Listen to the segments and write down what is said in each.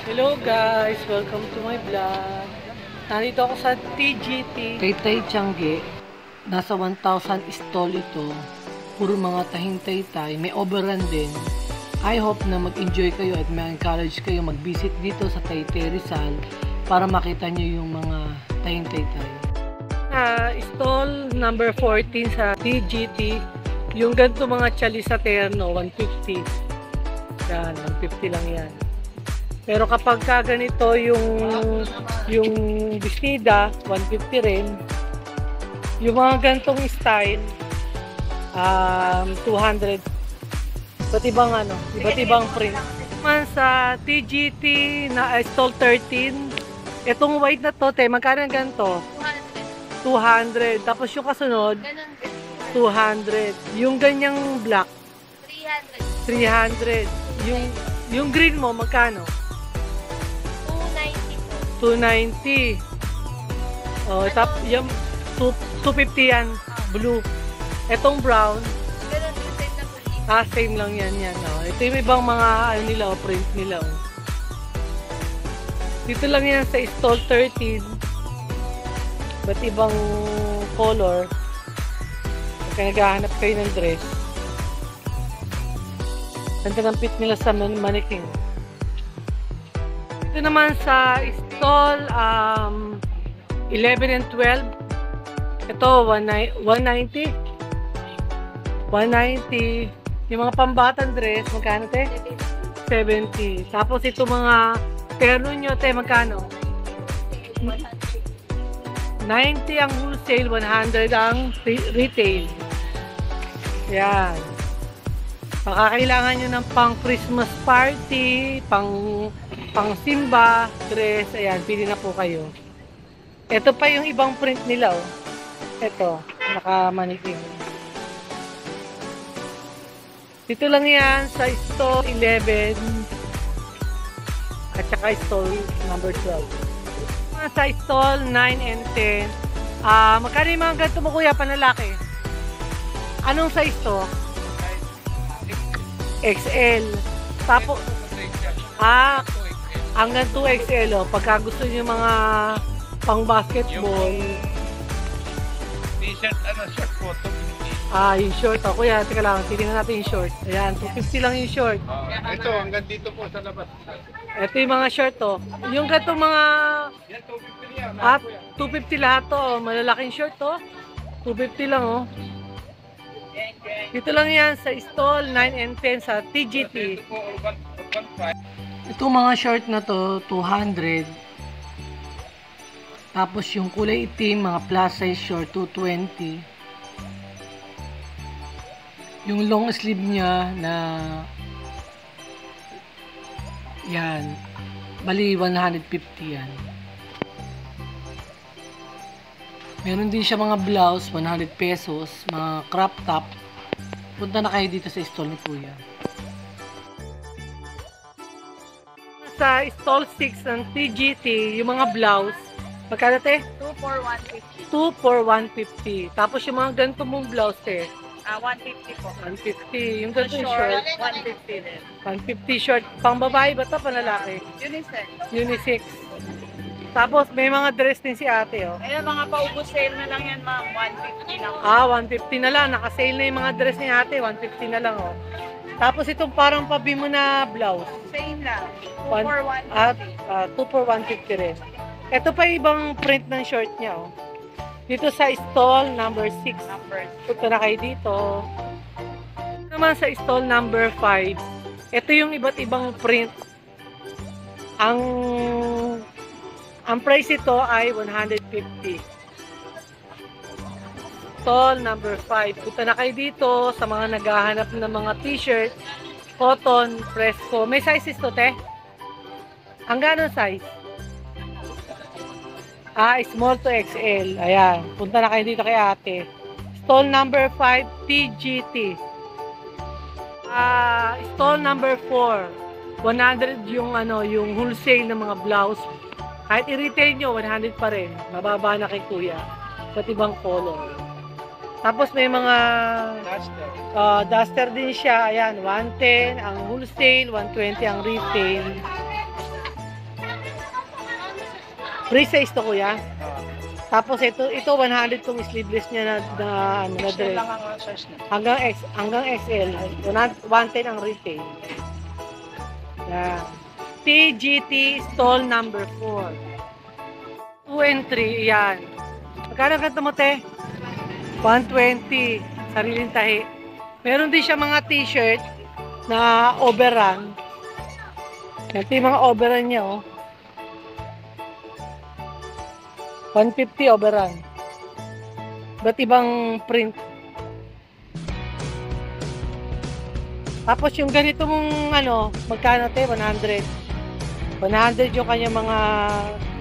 Hello guys! Welcome to my vlog. Nandito ako sa TGT Taytay Tiangge. Nasa 1,000 stall ito. Puro mga tahing-taytay. May overrun din. I hope na mag-enjoy kayo at ma-encourage kayo mag-visit dito sa Taytay Rizal para makita nyo yung mga tahing-taytay. Stall number 14 sa TGT. Yung ganito mga chalisa terno, 150. Yan, 150 lang yan. Pero kapag ganito yung bisnida, 150 rin. Yung mga gantong style, 200. Iba't ibang print. Man sa TGT na stall 13, itong white na to, magkano yung ganito? 200. Tapos yung kasunod, 200. Yung ganyang black, 300. Yung green mo, magkano? 290. Oh, yung 250 yan, blue. Etong brown, same lang yan. Oh. Ito yung ibang mga print nila. Oh. Dito lang yan sa stall 13. Ba't ibang color? Kaya naghahanap kayo ng dress. Ganda ng fit nila sa mannequin. Ito naman sa stall 11 and 12. Ito 190. 190. Yung mga pambatang dress, magkano te? 70. Tapos ito mga terno nyo te, magkano? 90 ang wholesale, 100 ang retail. Yan. Baka kailangan nyo ng pang Christmas party, pang simba, dress, ayan, pili na po kayo. Ito pa yung ibang print nila, oh. Ito, naka-mannequin. Dito lang yan sa stall 11 at saka stall number 12. Sa stall 9 and 10, magkano yung mga ganito mo kuya, panlalaki? Anong size to? XL. Tapos, hanggang 2XL, oh. Pagka gusto niyo mga pang basketball. T-shirt, short photo. Yung short. Oh, kuya, teka lang, tingnan natin yung short. Ayan, 250 lang yung short. Ito, hanggang dito po sa labas. Ito yung mga short, oh. Yung ganitong mga... Yan, 250 yan. 250 lahat, oh. Malalaking short, oh. 250 lang, oh. Dito lang yan sa stall 9 and 10 sa TGT. Itong mga short na to, 200. Tapos yung kulay itim, mga plus size short, 220. Yung long sleeve niya na yan, bali 150 yan. Meron din siya mga blouse, 100 pesos, mga crop top. Punta na kayo dito sa stall ni Kuya. Sa stall 6 ng TGT, yung mga blouse, magkano te? 2 for 150. 2 for 150. Tapos yung mga ganito mong blouse te? 150 po. 150. Yung ganito yung short? 150 din. 150 short. Pang babae ba ito? Panlalaki? Unisex. Unisex. Tapos may mga dress din si ate, oh. Ayun, mga paubos sale na lang yan, ma'am. 150 lang. 150 na lang. Naka-sale na yung mga dress ni ate. 150 na lang, oh. Tapos itong parang pabimo na blouse. Same lang. 2 for 150. 2 for 150 rin. Ito pa yung ibang print ng short niya, oh. Dito sa stall number 6. Punta na kayo dito. Naman sa stall number 5. Ito yung iba't ibang print. Ang price ito ay 150. Stall number 5. Punta na kayo dito sa mga naghahanap ng mga t-shirt, cotton, fresco. May sizes to, te? Ang gano'ng size? Small to XL. Ayan. Punta na kayo dito kay ate. Stall number 5, TGT. Stall number 4. 100 yung wholesale ng mga blouse. Kahit i-retail nyo, 100 pa rin. Mababa na kay kuya. Ba't ibang color. Tapos may mga duster din siya. Ayan, 110 ang wholesale, 120 ang retail. Free size to kuya. Tapos ito 100 tong sleeveless niya na dress. lang ang size na. Hanggang XL. 110 ang retail. Yan. TGT stall number 4. 2 and 3, yan. Magkano ganito mo, te? 120. Sariling tahi. Meron din siya mga t-shirt na overrun. Ito yung mga overrun niya, oh. 150 overrun. Ba't ibang print? Tapos yung ganito mong magkano te? 100. 100 yung kanya mga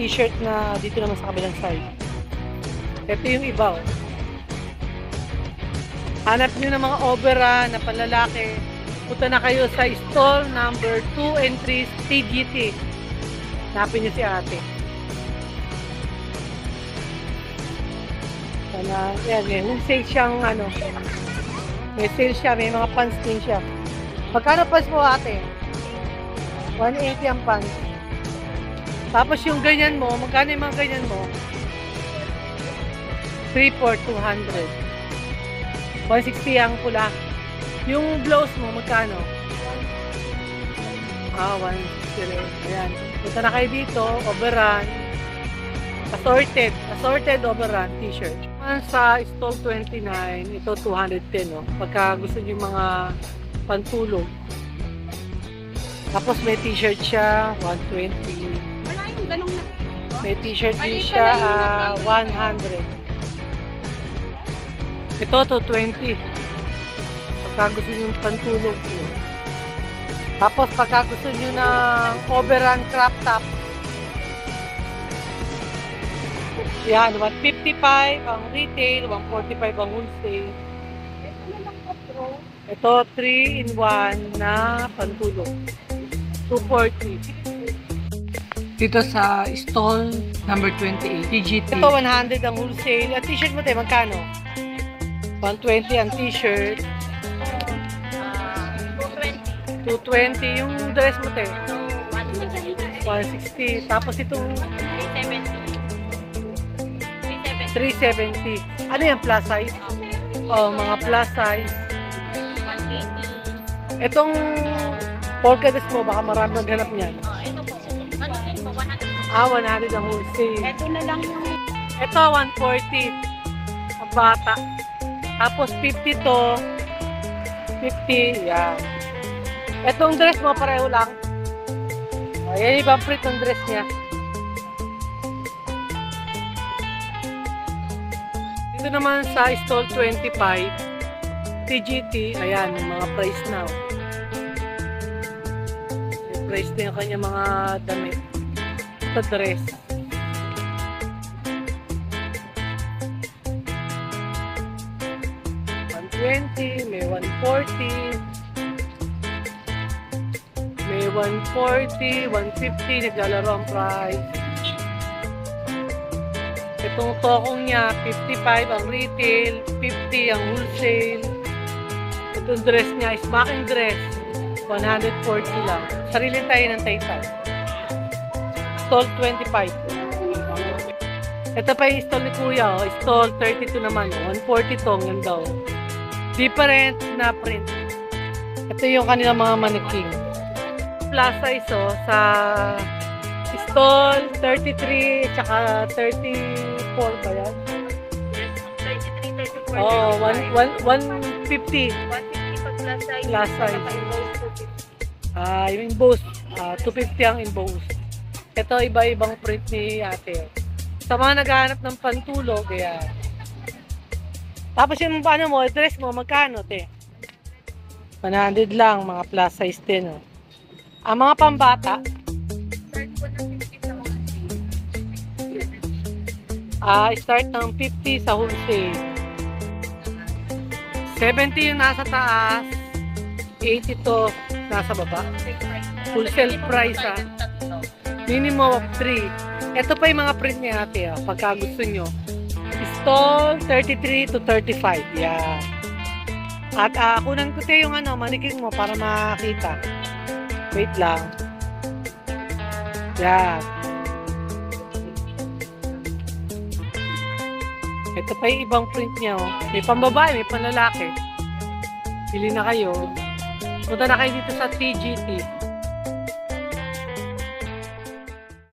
t-shirt na dito naman sa kabilang side. Ito yung iba, oh. Hanap nyo ng mga overrun na panlalaki. Punta na kayo sa stall number 2 and 3 TGT. Hanapin nyo si ate. Yan, may sale siyang may sale siya, may mga pants din siya. Magkano pants mo ate? 180 ang pants. Tapos yung ganyan mo, magkano yung mga ganyan mo? 3 for 200. 160 ang pula. Yung blouse mo, magkano? 160. Ayan. Punta na kayo dito, overrun. Assorted overrun t-shirt. Sa stall 29, ito 210, no? Pagka gusto niyo mga pantulog. Tapos may t-shirt siya, 120. Wala yung ganong na. May t-shirt din siya, 100. Ito, 220. Pagka gusto niyo pantulog. Tapos pagka gusto niyo ng overrun crop top, yan, 155 ang retail, 145 ang wholesale. Ito, 3-in-1 na pantulog. 240. Dito sa stall number 28, TGT. Ito, 100 ang wholesale. Ang t-shirt mo tayo, magkano? 120 ang t-shirt. 220 yung dress mo tayo. 160. Tapos itong 370. Ano yan, plus size? Oh, mga plus size. Itong polka dress mo, baka marami maghanap niyan. Ito po. 100. 100 ang wholesale. Ito na lang yung... Ito, 140. Ang bata. Tapos 50 to. 50. Yan. Itong dress mo, pareho lang. Ayan, ibang print ng dress niya. Dito naman sa stall 25, TGT, ayan, yung mga price now. Yung price na yung kanya mga damit. Ito dress. $120, may 140, may 140, 150, naglalaro ang price. Itong tokong niya, 55 ang retail, 50 ang wholesale. Itong dress niya, smocking dress, 140 lang. Sarili tayo ng taytay. Stall 25. Ito pa yung stall ni Kuya, oh. Stall 32 naman, 140 tong yun daw. Different na print. Ito yung kanilang mga mannequin. Plus size, oh, sa stall 33 tsaka 34 ba yan? 33, 34. Oh, 150. 150 pag plus size. Plus size. Yung emboss, 250 ang emboss. Ito iba-ibang print ni ate. Sa mga naghahanap ng pantulog, kaya. Tapos yung ano mo, dress mo, magkano, te? 100 lang, mga plus size din, oh. Ang mga pambata, start ng 50 sa wholesale. 70 yung nasa taas, 80 to nasa baba. Wholesale price, minimum of 3. Ito pa yung mga print niya ate, pagka gusto nyo. Stall 33 to 35. Yeah. At kunan ko tayo yung manikin mo para makita. Wait lang. Yeah. Ito pa yung ibang print niya, oh. May pambabae, may panlalaki. Pili na kayo. Punta na kayo dito sa TGT.